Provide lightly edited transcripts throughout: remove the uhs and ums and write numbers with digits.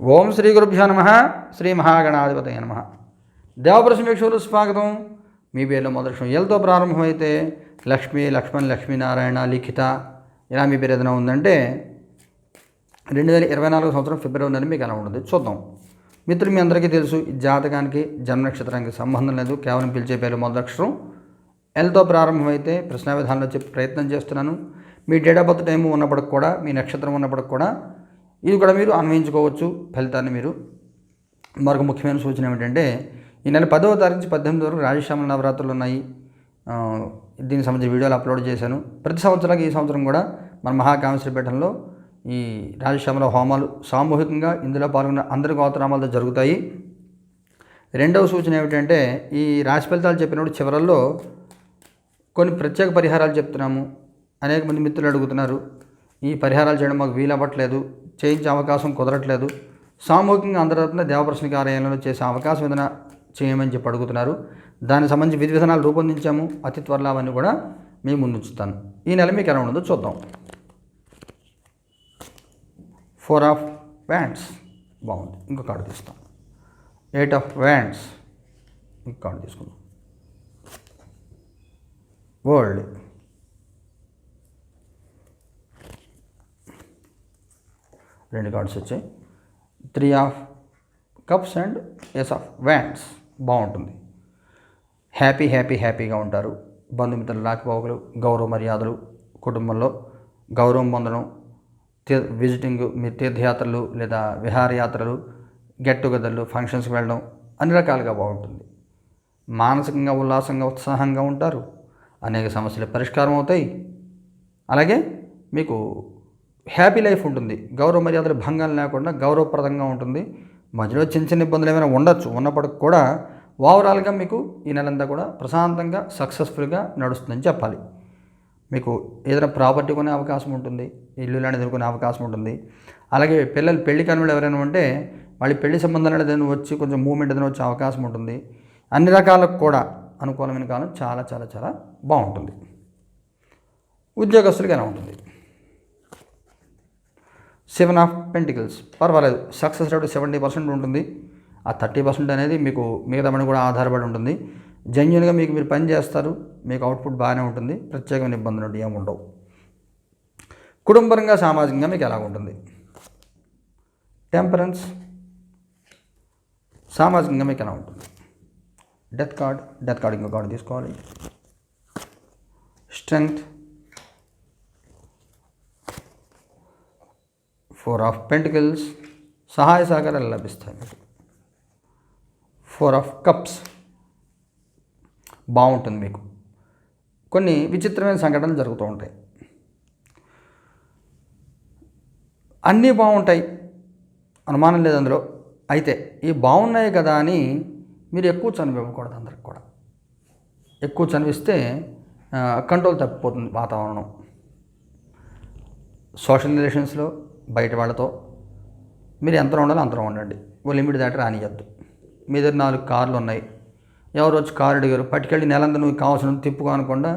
ఓం శ్రీ గురుభ్యో నమ. శ్రీ మహాగణాధిపతయ నమ. దేవపురుష వీక్షకులు స్వాగతం. మీ పేర్లో మొదటి ఎల్తో ప్రారంభమైతే లక్ష్మి, లక్ష్మణ్, లక్ష్మీనారాయణ, లిఖిత ఇలా మీ పేరు ఏదైనా ఉందంటే 2024 సంవత్సరం ఫిబ్రవరి నెల మీకు ఎలా ఉంటుంది చూద్దాం. మిత్రులు, మీ అందరికీ తెలుసు, ఈ జాతకానికి జన్మ నక్షత్రానికి సంబంధం లేదు. కేవలం పిలిచే పేరు మొదటి అక్షరం ఎల్తో ప్రారంభమైతే ప్రశ్న విధానంలో చెప్పి ప్రయత్నం చేస్తున్నాను. మీ డేట్ ఆఫ్ బర్త్ టైం ఉన్నప్పటికి కూడా, మీ నక్షత్రం ఉన్నప్పటికి కూడా ఇది కూడా మీరు అన్వయించుకోవచ్చు ఫలితాన్ని మీరు. మరొక ముఖ్యమైన సూచన ఏమిటంటే, ఈ నెల 10వ తారీఖు నుంచి 18 వరకు రాజశ్యామల నవరాత్రులు ఉన్నాయి. దీనికి సంబంధించిన వీడియోలు అప్లోడ్ చేశాను. ప్రతి సంవత్సరానికి ఈ సంవత్సరం కూడా మన మహాకామేశ్వరి పీఠంలో ఈ రాజశ్యామల హోమాలు సామూహికంగా ఇందులో పాల్గొన్న అందరి గోత్రనామాలతో జరుగుతాయి. రెండవ సూచన ఏమిటంటే, ఈ రాశి ఫలితాలు చెప్పినప్పుడు చివరల్లో కొన్ని ప్రత్యేక పరిహారాలు చెప్తున్నాము. అనేక మంది మిత్రులు అడుగుతున్నారు, ఈ పరిహారాలు చేయడం మాకు వీలవ్వట్లేదు, చేయించే అవకాశం కుదరట్లేదు, సామూహికంగా అందరి తరపున దేవప్రసన్న కార్యాలయంలో చేసే అవకాశం ఏదైనా చేయమని చెప్పి అడుగుతున్నారు. దానికి సంబంధించి విధి విధానాలు రూపొందించాము. అతి త్వరలో అవన్నీ కూడా మీ ముందుంచుతాను. ఈ నెల మీకు ఎలా ఉండదో చూద్దాం. 4 ఆఫ్ వ్యాండ్స్ బాగుంది. ఇంకో కార్డు తీస్తాం. 8 ఆఫ్ వ్యాండ్స్ ఇంకో కార్డు తీసుకుందాం. వరల్డ్, 2 కార్డ్స్ వచ్చాయి. 3 of cups and ace of wands బాగుంటుంది. హ్యాపీగా ఉంటారు. బంధుమిత్రులు రాకపోకలు, గౌరవ మర్యాదలు, కుటుంబంలో గౌరవం పొందడం, విజిటింగ్, మీ తీర్థయాత్రలు లేదా విహారయాత్రలు, గెట్ టుగెదర్లు, ఫంక్షన్స్కి వెళ్ళడం అన్ని రకాలుగా బాగుంటుంది. మానసికంగా ఉల్లాసంగా ఉత్సాహంగా ఉంటారు. అనేక సమస్యలు పరిష్కారం అవుతాయి. అలాగే మీకు హ్యాపీ లైఫ్ ఉంటుంది. గౌరవ మర్యాదలు భంగం లేకుండా గౌరవప్రదంగా ఉంటుంది. మధ్యలో చిన్న ఇబ్బందులు ఏమైనా ఉండొచ్చు, ఉన్నప్పటికి కూడా ఓవరాల్గా మీకు ఈ నెలంతా కూడా ప్రశాంతంగా సక్సెస్ఫుల్గా నడుస్తుందని చెప్పాలి. మీకు ఏదైనా ప్రాపర్టీ కొనే అవకాశం ఉంటుంది, ఇల్లు లాంటిది కొనే అవకాశం ఉంటుంది. అలాగే పిల్లలు పెళ్లి కాని ఎవరైనా ఉంటే వాళ్ళ పెళ్లి సంబంధాలు ఏదైనా వచ్చి కొంచెం మూవ్మెంట్ ఏదైనా వచ్చే అవకాశం ఉంటుంది. అన్ని రకాలకు కూడా అనుకూలమైన కాలం చాలా చాలా చాలా బాగుంటుంది. ఉద్యోగస్తులకి ఎలా ఉంటుంది? 7 ఆఫ్ పెంటికల్స్ పర్వాలేదు. సక్సెస్ రేట్ 70% ఉంటుంది. ఆ 30% అనేది మీకు మిగతా పని కూడా ఆధారపడి ఉంటుంది. జెన్యున్గా మీరు పని చేస్తారు. మీకు అవుట్పుట్ బాగానే ఉంటుంది. ప్రత్యేకమైన ఇబ్బందులు ఏమి ఉండవు. కుటుంబపరంగా సామాజికంగా మీకు ఎలా ఉంటుంది? టెంపరెన్స్. సామాజికంగా మీకు ఎలా ఉంటుంది? డెత్ కార్డ్ ఇంకో కార్డు తీసుకోవాలి. స్ట్రెంగ్త్, 4 ఆఫ్ పెంటికల్స్ సహాయ సహకారాలు లభిస్తాయి మీకు. 4 ఆఫ్ కప్స్ బాగుంటుంది. మీకు కొన్ని విచిత్రమైన సంఘటనలు జరుగుతూ ఉంటాయి. అన్నీ బాగుంటాయి, అనుమానం లేదు అందులో. అయితే ఈ బాగున్నాయి కదా అని మీరు ఎక్కువ చనువు ఇవ్వకూడదు. అందరికి కూడా ఎక్కువ చనువిస్తే కంట్రోల్ తప్పిపోతుంది వాతావరణం. సోషల్ రిలేషన్స్లో బయట వాళ్ళతో మీరు ఎంత ఉండాలో అంతలో ఉండండి. ఓ లిమిట్ దాటి రానియద్దు. మీ దగ్గర 4 కార్లు ఉన్నాయి, ఎవరు వచ్చి కారు అడిగారు, పట్టుకెళ్ళి నెలంతా నువ్వు కావాల్సిన తిప్పుకో అనకుండా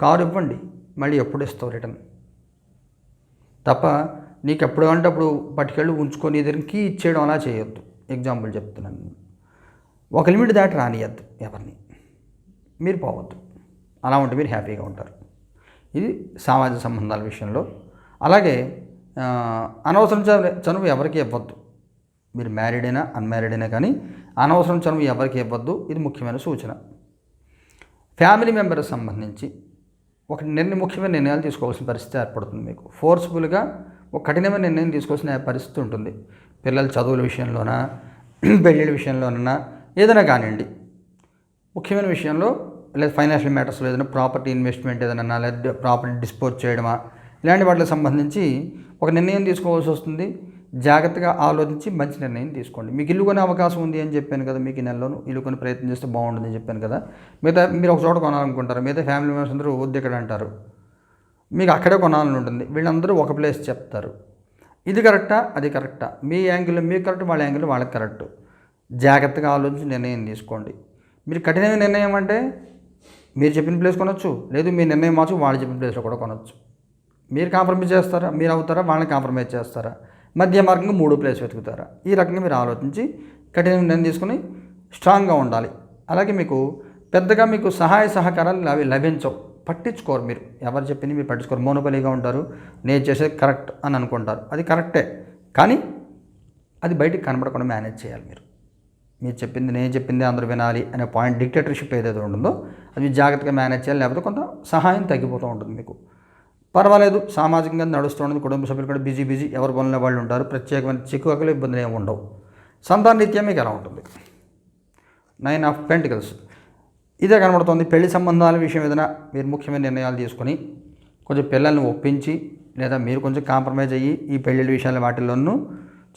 కారు ఇవ్వండి. మళ్ళీ ఎప్పుడు ఇస్తావు రిటర్న్ తప్ప నీకు ఎప్పుడు అంటే అప్పుడు పట్టుకెళ్ళి ఉంచుకొని ఎదురుకి ఇచ్చేయడం అలా చేయొద్దు. ఎగ్జాంపుల్ చెప్తున్నాను. ఒక లిమిట్ దాటి రానియద్దు ఎవరిని. మీరు పోవద్దు. అలా ఉంటే మీరు హ్యాపీగా ఉంటారు. ఇది సామాజిక సంబంధాల విషయంలో. అలాగే అనవసరం చనువు ఎవరికి ఇవ్వద్దు. మీరు మ్యారీడ్ అయినా అన్మ్యారీడ్ అయినా కానీ అనవసరం చనువు ఎవరికి ఇవ్వద్దు. ఇది ముఖ్యమైన సూచన. ఫ్యామిలీ మెంబర్కి సంబంధించి ముఖ్యమైన నిర్ణయాలు తీసుకోవాల్సిన పరిస్థితి ఏర్పడుతుంది. మీకు ఫోర్స్ఫుల్గా ఒక కఠినమైన నిర్ణయం తీసుకోవాల్సిన పరిస్థితి ఉంటుంది. పిల్లల చదువుల విషయంలోనా, పెళ్ళిళ్ళ విషయంలోనైనా ఏదైనా కానివ్వండి. ముఖ్యమైన విషయంలో లేదా ఫైనాన్షియల్ మ్యాటర్స్లో ఏదైనా ప్రాపర్టీ ఇన్వెస్ట్మెంట్ ఏదైనా లేదా ప్రాపర్టీ డిస్పోజ్ చేయడమా ఇలాంటి వాటికి సంబంధించి ఒక నిర్ణయం తీసుకోవాల్సి వస్తుంది. జాగ్రత్తగా ఆలోచించి మంచి నిర్ణయం తీసుకోండి. మీకు ఇల్లు కొనే అవకాశం ఉంది అని చెప్పాను కదా, మీకు ఈ నెలలోనూ ఇల్లు కొని ప్రయత్నం చేస్తే బాగుంటుందని చెప్పాను కదా. మీరు ఒక చోట కొనాలనుకుంటారు, మిగతా ఫ్యామిలీ మెంబర్స్ అందరూ వద్దు ఇక్కడ అంటారు. మీకు అక్కడే కొనాలని ఉంటుంది. వీళ్ళందరూ ఒక ప్లేస్ చెప్తారు. ఇది కరెక్టా, అది కరెక్టా, మీ యాంగిల్లో మీకు కరెక్ట్, వాళ్ళ యాంగిల్లో వాళ్ళకి కరెక్ట్. జాగ్రత్తగా ఆలోచించి నిర్ణయం తీసుకోండి. మీరు కఠినమైన నిర్ణయం అంటే మీరు చెప్పిన ప్లేస్ కొనొచ్చు, లేదు మీ నిర్ణయం మార్చు వాళ్ళు చెప్పిన ప్లేస్లో కూడా కొనొచ్చు. మీరు కాంప్రమైజ్ చేస్తారా, మీరు అవుతారా, వాళ్ళని కాంప్రమైజ్ చేస్తారా? మధ్య మార్గంగా 3 ప్లేస్ వెతుకుతారా? ఈ రకంగా మీరు ఆలోచించి కఠినమైన నిర్ణయం తీసుకుని స్ట్రాంగ్గా ఉండాలి. అలాగే మీకు పెద్దగా మీకు సహాయ సహకారాలు అవి లభించవు, పట్టించుకోరు. మీరు ఎవరు చెప్పింది మీరు పట్టించుకోరు, మోనోపలిగా ఉంటారు. నేను చేసేది కరెక్ట్ అని అనుకుంటారు. అది కరెక్టే, కానీ అది బయటికి కనబడకుండా మేనేజ్ చేయాలి. మీరు చెప్పింది నేను చెప్పింది అందరూ వినాలి అనే పాయింట్, డిక్టేటర్షిప్ ఏదైతే ఉంటుందో అది జాగ్రత్తగా మేనేజ్ చేయాలి. లేకపోతే కొంత సహాయం తగ్గిపోతూ ఉంటుంది. మీకు పర్వాలేదు, సామాజికంగా నడుస్తూ ఉంటుంది. కుటుంబ సభ్యులు కూడా బిజీ ఎవరు పనుల వాళ్ళు ఉంటారు. ప్రత్యేకమైన చిక్కువకలు ఇబ్బందులు ఏమి ఉండవు. సంతాన రీత్యా మీకు ఎలా ఉంటుంది? 9 ఆఫ్ పెంటికల్స్ ఇదే కనబడుతుంది. పెళ్లి సంబంధాల విషయం ఏదైనా మీరు ముఖ్యమైన నిర్ణయాలు తీసుకొని కొంచెం పిల్లల్ని ఒప్పించి లేదా మీరు కొంచెం కాంప్రమైజ్ అయ్యి ఈ పెళ్ళిళ్ళ విషయాలు వాటిల్లోనూ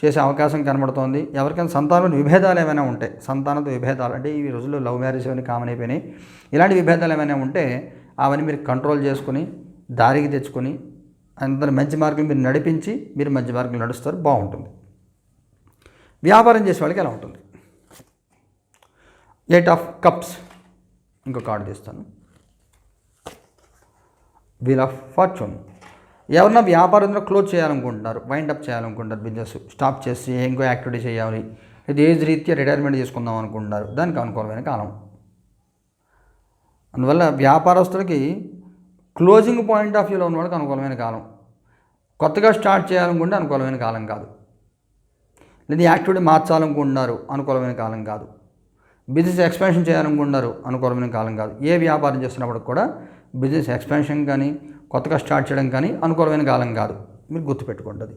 చేసే అవకాశం కనబడుతోంది. ఎవరికైనా సంతానంలో విభేదాలు ఏమైనా ఉంటే, సంతానంతో విభేదాలు అంటే ఈ రోజుల్లో లవ్ మ్యారేజ్ ఏమైనా కామన్ అయిపోయినాయి. ఇలాంటి విభేదాలు ఏమైనా ఉంటే అవన్నీ మీరు కంట్రోల్ చేసుకుని దారికి తెచ్చుకొని అందరి మంచి మార్గం మీరు నడిపించి మీరు మంచి మార్గం నడుస్తారు, బాగుంటుంది. వ్యాపారం చేసే వాళ్ళకి ఎలా ఉంటుంది? 8 ఆఫ్ కప్స్ ఇంకో కార్డు తీస్తాను. Wheel of fortune. ఎవరన్నా వ్యాపారం క్లోజ్ చేయాలనుకుంటున్నారు, వైండప్ చేయాలనుకుంటారు, బిజినెస్ స్టాప్ చేసి ఇంకో యాక్టివిటీ చేయాలి, ఇది ఏజ్ రీత్యా రిటైర్మెంట్ చేసుకుందాం అనుకుంటున్నారు, దానికి అనుకూలమైన కాలం. అందువల్ల వ్యాపారస్తులకి క్లోజింగ్ పాయింట్ ఆఫ్ వ్యూలో ఉన్న వాళ్ళకి అనుకూలమైన కాలం. కొత్తగా స్టార్ట్ చేయాలనుకుంటే అనుకూలమైన కాలం కాదు. లేదా యాక్టివిటీ మార్చాలనుకుంటున్నారు, అనుకూలమైన కాలం కాదు. బిజినెస్ ఎక్స్పాన్షన్ చేయాలనుకుంటున్నారు, అనుకూలమైన కాలం కాదు. ఏ వ్యాపారం చేస్తున్నప్పుడు కూడా బిజినెస్ ఎక్స్పాన్షన్ కానీ కొత్తగా స్టార్ట్ చేయడం కానీ అనుకూలమైన కాలం కాదు. మీరు గుర్తుపెట్టుకుంటుంది.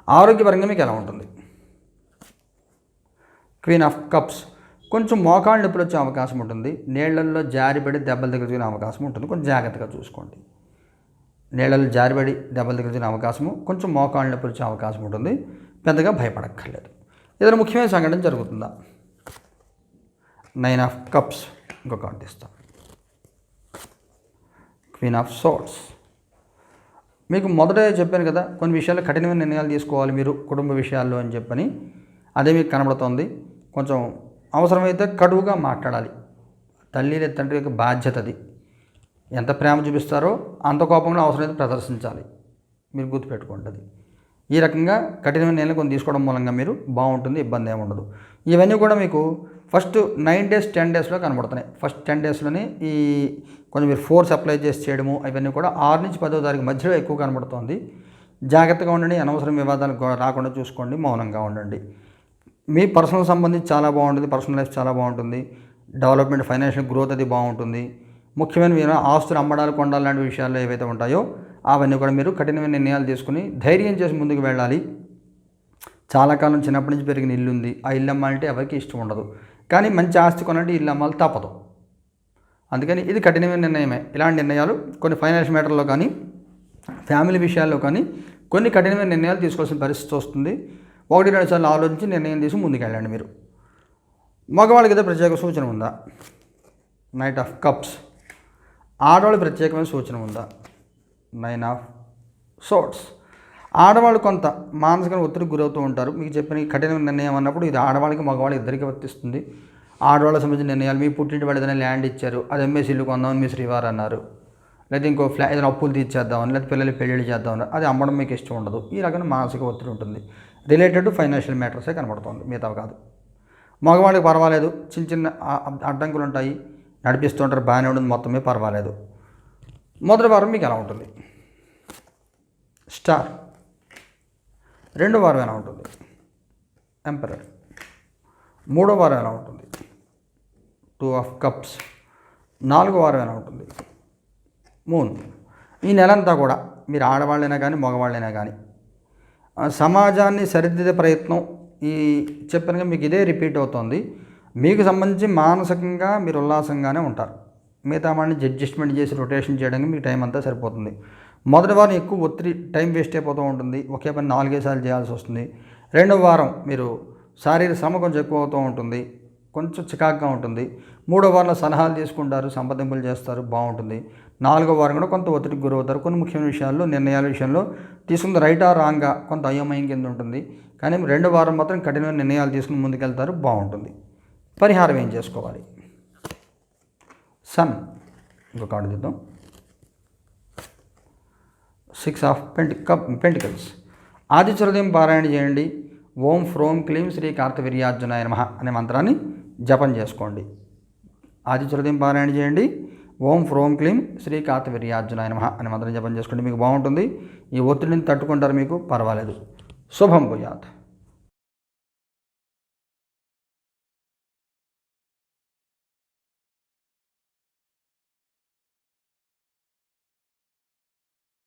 ఆరోగ్యపరంగా మీకు ఎలా ఉంటుంది? Queen of cups. కొంచెం మోకాళ్ళ నొప్పులు వచ్చే అవకాశం ఉంటుంది. నీళ్లలో జారిపడి దెబ్బలు తగిలిన అవకాశం ఉంటుంది, కొంచెం జాగ్రత్తగా చూసుకోండి. నీళ్ళలో జారిపడి దెబ్బలు తగిలిన అవకాశము, కొంచెం మోకాళ్ళ నొప్పులు వచ్చే అవకాశం ఉంటుంది. పెద్దగా భయపడక్కర్లేదు. ఏదైనా ముఖ్యమైన సంఘటన జరుగుతుందా? 9 ఆఫ్ కప్స్ ఇంకో కార్డు ఇస్తాం. Queen of swords. మీకు మొదట చెప్పాను కదా, కొన్ని విషయాల్లో కఠినమైన నిర్ణయాలు తీసుకోవాలి మీరు కుటుంబ విషయాల్లో అని చెప్పని. అదే మీకు కనబడుతోంది. కొంచెం అవసరమైతే కటువుగా మాట్లాడాలి. తల్లి లేదా తండ్రి యొక్క బాధ్యత అది. ఎంత ప్రేమ చూపిస్తారో అంత కోపంగా అవసరమైతే ప్రదర్శించాలి. మీరు గుర్తుపెట్టుకుంటుంది. ఈ రకంగా కఠినమైన నిర్ణయాలు కొన్ని తీసుకోవడం మూలంగా మీరు బాగుంటుంది, ఇబ్బంది ఏమి ఉండదు. ఇవన్నీ కూడా మీకు ఫస్ట్ 9 days 10 daysలో కనబడుతున్నాయి. ఫస్ట్ 10 daysలోనే ఈ కొంచెం మీరు ఫోర్స్ అప్లై చేసి చేయడము అవన్నీ కూడా 6 నుంచి 10వ తారీఖు మధ్యలో ఎక్కువ కనబడుతోంది. జాగ్రత్తగా ఉండండి, అనవసరం వివాదాలు రాకుండా చూసుకోండి, మౌనంగా ఉండండి. మీ పర్సనల్ సంబంధించి చాలా బాగుంటుంది, పర్సనల్ లైఫ్ చాలా బాగుంటుంది, డెవలప్మెంట్ ఫైనాన్షియల్ గ్రోత్ అది బాగుంటుంది. ముఖ్యమైన ఆస్తులు అమ్మడాలు కొండాలు లాంటి విషయాల్లో ఏవైతే ఉంటాయో అవన్నీ కూడా మీరు కఠినమైన నిర్ణయాలు తీసుకుని ధైర్యం చేసి ముందుకు వెళ్ళాలి. చాలా కాలం చిన్నప్పటి నుంచి పెరిగిన ఇల్లు ఉంది, ఆ ఇల్లు అమ్మాలంటే ఎవరికి ఇష్టం ఉండదు. కానీ మంచి ఆస్తి కొనంటే ఇల్లు అమ్మాలి తప్పదు. అందుకని ఇది కఠినమైన నిర్ణయమే. ఇలాంటి నిర్ణయాలు కొన్ని ఫైనాన్షియల్ మ్యాటర్లో కానీ ఫ్యామిలీ విషయాల్లో కానీ కొన్ని కఠినమైన నిర్ణయాలు తీసుకోవాల్సిన పరిస్థితి వస్తుంది. 1-2 సార్లు ఆలోచించి నిర్ణయం తీసి ముందుకెళ్ళండి. మీరు మగవాళ్ళకి అయితే ప్రత్యేక సూచన ఉందా? 9 ఆఫ్ కప్స్. ఆడవాళ్ళకి ప్రత్యేకమైన సూచన ఉందా? 9 ఆఫ్ సోర్డ్స్. ఆడవాళ్ళు కొంత మానసిక ఒత్తిడికి గురవుతూ ఉంటారు. మీకు చెప్పిన కఠినమైన నిర్ణయం అన్నప్పుడు ఇది ఆడవాళ్ళకి మగవాళ్ళకి ఇద్దరికీ వర్తిస్తుంది. ఆడవాళ్ళకి సంబంధించిన నిర్ణయాలు, మీ పుట్టింటి వాళ్ళు ఏదైనా ల్యాండ్ ఇచ్చారు, అది అమ్మేసి ఇల్లు కొందామని మీ శ్రీవారు అన్నారు, లేదా ఇంకో ఏదైనా అప్పులు తీర్చేద్దామని, లేదా పిల్లలు పెళ్ళిళ్ళు చేద్దామని, అది అమ్మడం మీకు ఇష్టం ఉండదు. ఈ రకమైన మానసిక ఒత్తిడి ఉంటుంది. రిలేటెడ్ టు ఫైనాన్షియల్ మ్యాటర్సే కనబడుతుంది, మిగతా కాదు. మగవాళ్ళకి పర్వాలేదు, చిన్న చిన్న అడ్డంకులు ఉంటాయి, నడిపిస్తుంటారు, బాగానే ఉంటుంది, మొత్తమే పర్వాలేదు. మొదటి వారం మీకు ఎలా ఉంటుంది? స్టార్. రెండో వారం ఎలా ఉంటుంది? ఎంపరర్. మూడో వారం ఎలా ఉంటుంది? 2 ఆఫ్ కప్స్. 4వ వారం ఎలా ఉంటుంది? మూన్. ఈ నెలంతా కూడా మీరు ఆడవాళ్ళైనా కానీ మగవాళ్ళైనా కానీ సమాజాన్ని సరిదిద్దే ప్రయత్నం, ఈ చెప్పినగా మీకు ఇదే రిపీట్ అవుతుంది. మీకు సంబంధించి మానసికంగా మీరు ఉల్లాసంగానే ఉంటారు. మిగతా వాడిని అడ్జస్ట్మెంట్ చేసి రొటేషన్ చేయడానికి మీకు టైం అంతా సరిపోతుంది. మొదటి వారం ఎక్కువ ఒత్తిడి, టైం వేస్ట్ అయిపోతూ ఉంటుంది, ఒకే పని 4-5 సార్లు చేయాల్సి వస్తుంది. రెండవ వారం మీరు శారీరక శ్రమ కొంచెం ఎక్కువ అవుతూ ఉంటుంది, కొంచెం చికాకుగా ఉంటుంది. మూడో వారంలో సలహాలు తీసుకుంటారు, సంప్రదింపులు చేస్తారు, బాగుంటుంది. 4వ వారం కూడా కొంత ఒత్తిడికి గురవుతారు. కొన్ని ముఖ్యమైన విషయాల్లో, నిర్ణయాల విషయంలో తీసుకున్న రైటా రాంగా కొంత అయోమయం కింద ఉంటుంది. కానీ 2వ వారం మాత్రం కఠినమైన నిర్ణయాలు తీసుకుని ముందుకెళ్తారు, బాగుంటుంది. పరిహారం ఏం చేసుకోవాలి? సన్. ఇంకో కార్డు తీద్దాం. 6 ఆఫ్ పెంటికల్స్. ఆదిత్య హృదయం పారాయణ చేయండి. ఓం ఫ్రోం క్లీం శ్రీ కార్తవీర్యార్జునాయ నమః అనే మంత్రాన్ని జపం చేసుకోండి. ఆదిత్య హృదయం పారాయణ చేయండి. ఓం ఫ్రోం క్లీం శ్రీ కార్తవీర్యార్జునాయ నమః అనే మంత్రం జపం చేసుకోండి. మీకు బాగుంటుంది. ఈ ఒత్తిడిని తట్టుకుంటారు, మీకు పర్వాలేదు. శుభం భూయాత్.